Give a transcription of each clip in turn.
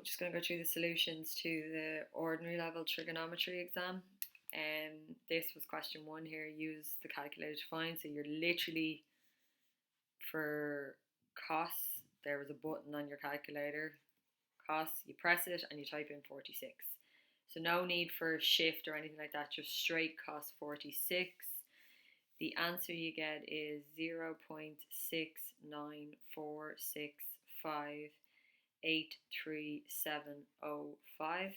just going to go through the solutions to the ordinary level trigonometry exam. This was question 1 here. Use the calculator to find. So you're literally, for cos, there was a button on your calculator. Cos, you press it and you type in 46. So no need for shift or anything like that, just straight cos 46. The answer you get is 0.6946583705.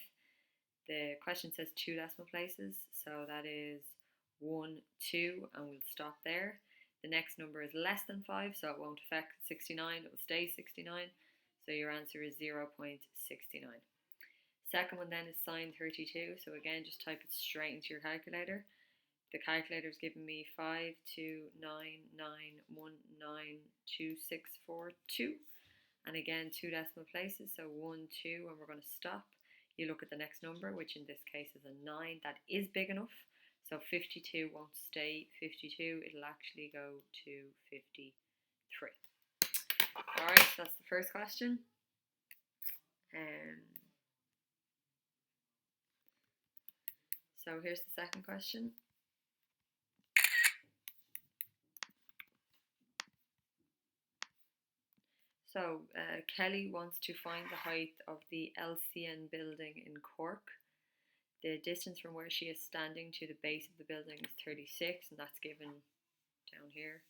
The question says 2 decimal places, so that is 1, 2, and we'll stop there. The next number is less than 5, so it won't affect 69, it will stay 69. So your answer is 0.69. Second one then is sine 32, so again just type it straight into your calculator. The calculator is giving me 529919264.2, and again 2 decimal places, so 1, 2, and we're going to stop. You look at the next number, which in this case is a 9. That is big enough, so 52 won't stay 52, it'll actually go to 53. Alright, so that's the first question. So here's the second question. So Kelly wants to find the height of the LCN building in Cork. The distance from where she is standing to the base of the building is 36, and that's given down here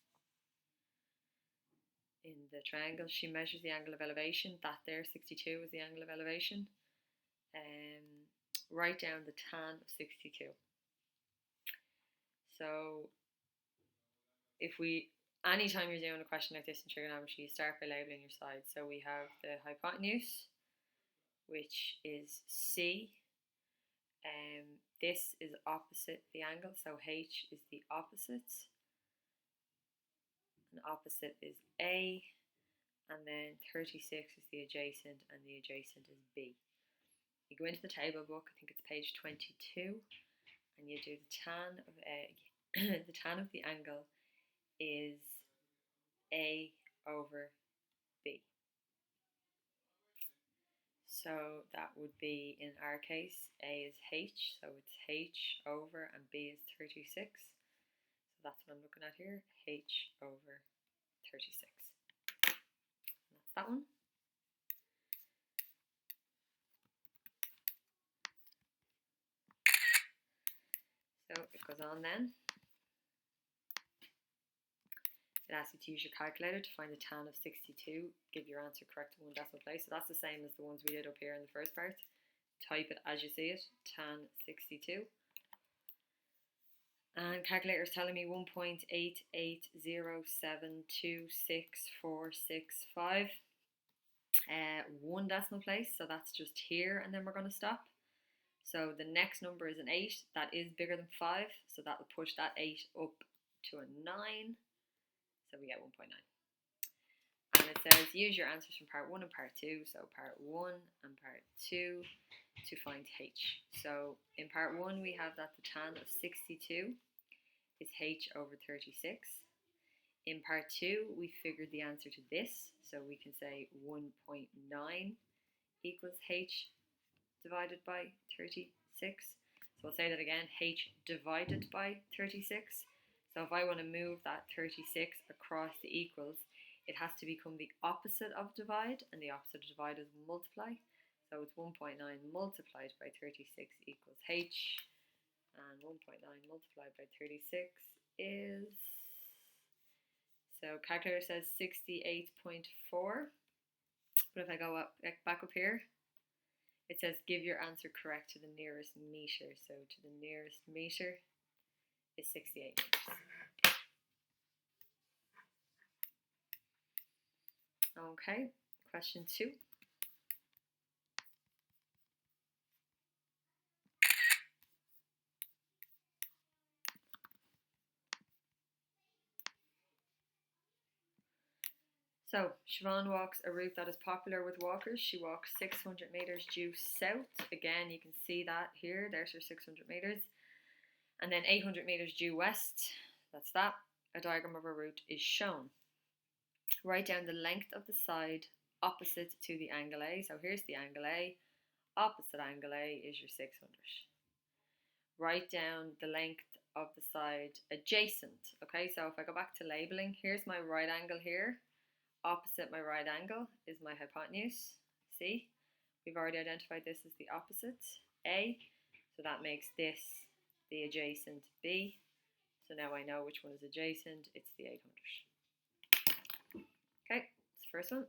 in the triangle. She measures the angle of elevation. That there, 62, is the angle of elevation. Write down the tan of 62. So anytime you're doing a question like this in trigonometry, you start by labelling your sides. So we have the hypotenuse, which is C. This is opposite the angle, so H is the opposite. And opposite is A. And then 36 is the adjacent, and the adjacent is B. You go into the table book, I think it's page 22, and you do the tan of A. The tan of the angle is A over B. So that would be, in our case, A is H, so it's H over, and B is 36. So that's what I'm looking at here, H over 36. And that's that one. So it goes on then. It asks you to use your calculator to find the tan of 62. Give your answer correct in 1 decimal place. So that's the same as the ones we did up here in the first part. Type it as you see it, tan 62. And calculator is telling me 1.8807264665. 1 decimal place, so that's just here, and then we're going to stop. So the next number is an 8. That is bigger than 5, so that will push that 8 up to a 9. So we get 1.9. And it says use your answers from part 1 and part 2. So part 1 and part 2 to find H. So in part 1 we have that the tan of 62 is H over 36. In part 2 we figured the answer to this. So we can say 1.9 equals H divided by 36. So I'll say that again, H divided by 36. So if I want to move that 36 across the equals, it has to become the opposite of divide, and the opposite of divide is multiply. So it's 1.9 multiplied by 36 equals H, and 1.9 multiplied by 36 is, so calculator says 68.4, but if I go back up here, it says give your answer correct to the nearest meter. So to the nearest meter is 68 meters. Okay, question 2. So Siobhan walks a route that is popular with walkers. She walks 600 meters due south. Again, you can see that here. There's her 600 meters. And then 800 meters due west. That's that. A diagram of her route is shown. Write down the length of the side opposite to the angle A. So here's the angle A. Opposite angle A is your 600. Write down the length of the side adjacent. Okay, so if I go back to labeling, here's my right angle here. Opposite my right angle is my hypotenuse. See, we've already identified this as the opposite, A. So that makes this the adjacent B. So now I know which one is adjacent. It's the 800. Okay, that's the first one.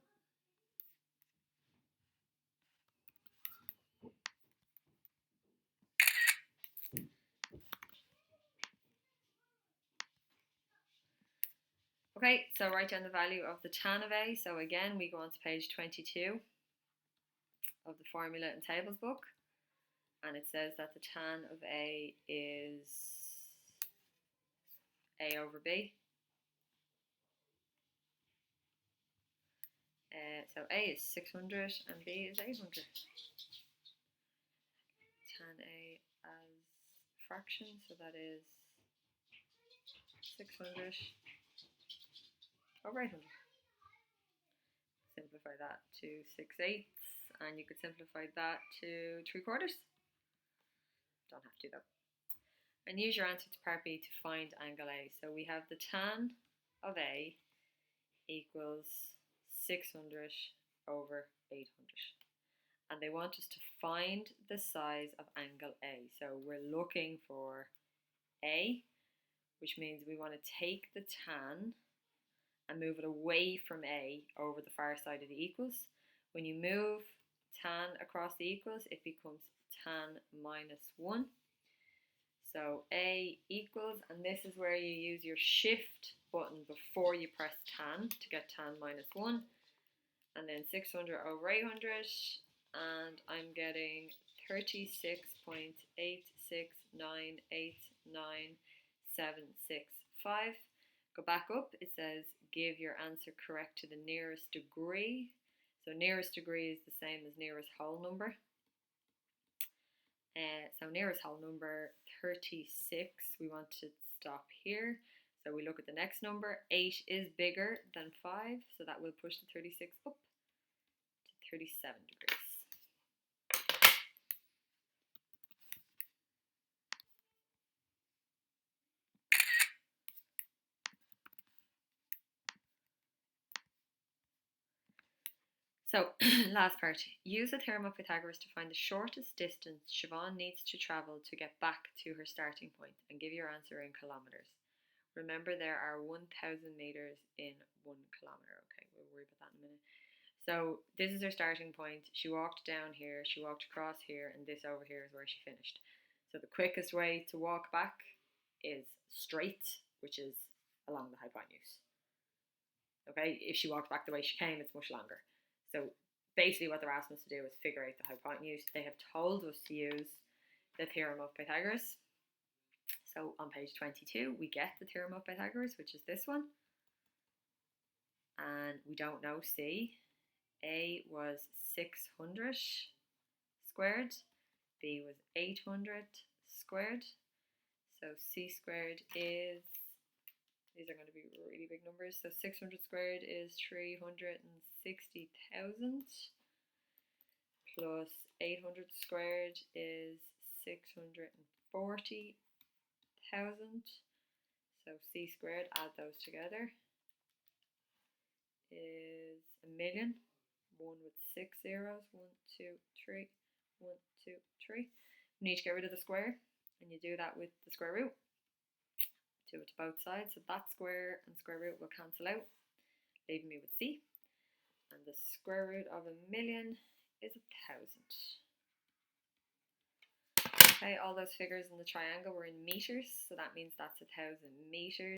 Okay, so write down the value of the tan of A. So again, we go on to page 22 of the formula and tables book. And it says that the tan of A is A over B. So A is 600 and B is 800. Tan A as fraction, so that is 600 over 800. Simplify that to 6/8, and you could simplify that to 3/4. Don't have to though. And use your answer to part B to find angle A. So we have the tan of A equals 600 over 800. And they want us to find the size of angle A. So we're looking for A, which means we want to take the tan and move it away from A over the far side of the equals. When you move tan across the equals, it becomes tan minus 1. So A equals, and this is where you use your shift button before you press tan to get tan minus 1. And then 600 over 800, and I'm getting 36.869897765. Go back up, it says give your answer correct to the nearest degree. So nearest degree is the same as nearest whole number. So nearest whole number 36, we want to stop here. So we look at the next number. 8 is bigger than 5, so that will push the 36 up to 37 degrees. So, last part. Use the theorem of Pythagoras to find the shortest distance Siobhan needs to travel to get back to her starting point, and give your answer in kilometres. Remember, there are 1,000 metres in 1 kilometre. Okay, we'll worry about that in a minute. So, this is her starting point. She walked down here, she walked across here, and this over here is where she finished. So, the quickest way to walk back is straight, which is along the hypotenuse. Okay, if she walked back the way she came, it's much longer. So basically what they're asking us to do is figure out the hypotenuse. They have told us to use the theorem of Pythagoras. So on page 22, we get the theorem of Pythagoras, which is this one. And we don't know C. A was 600 squared. B was 800 squared. So C squared is, these are going to be really big numbers. So 600 squared is 360,000 plus 800 squared is 640,000. So C squared, add those together, is a million. 1 with 6 zeros. 1, 2, 3. 1, 2, 3. We need to get rid of the square, and you do that with the square root. Do it to both sides, so that square and square root will cancel out, leaving me with C. And the square root of a million is 1,000. Okay, all those figures in the triangle were in meters, so that means that's 1,000 meters.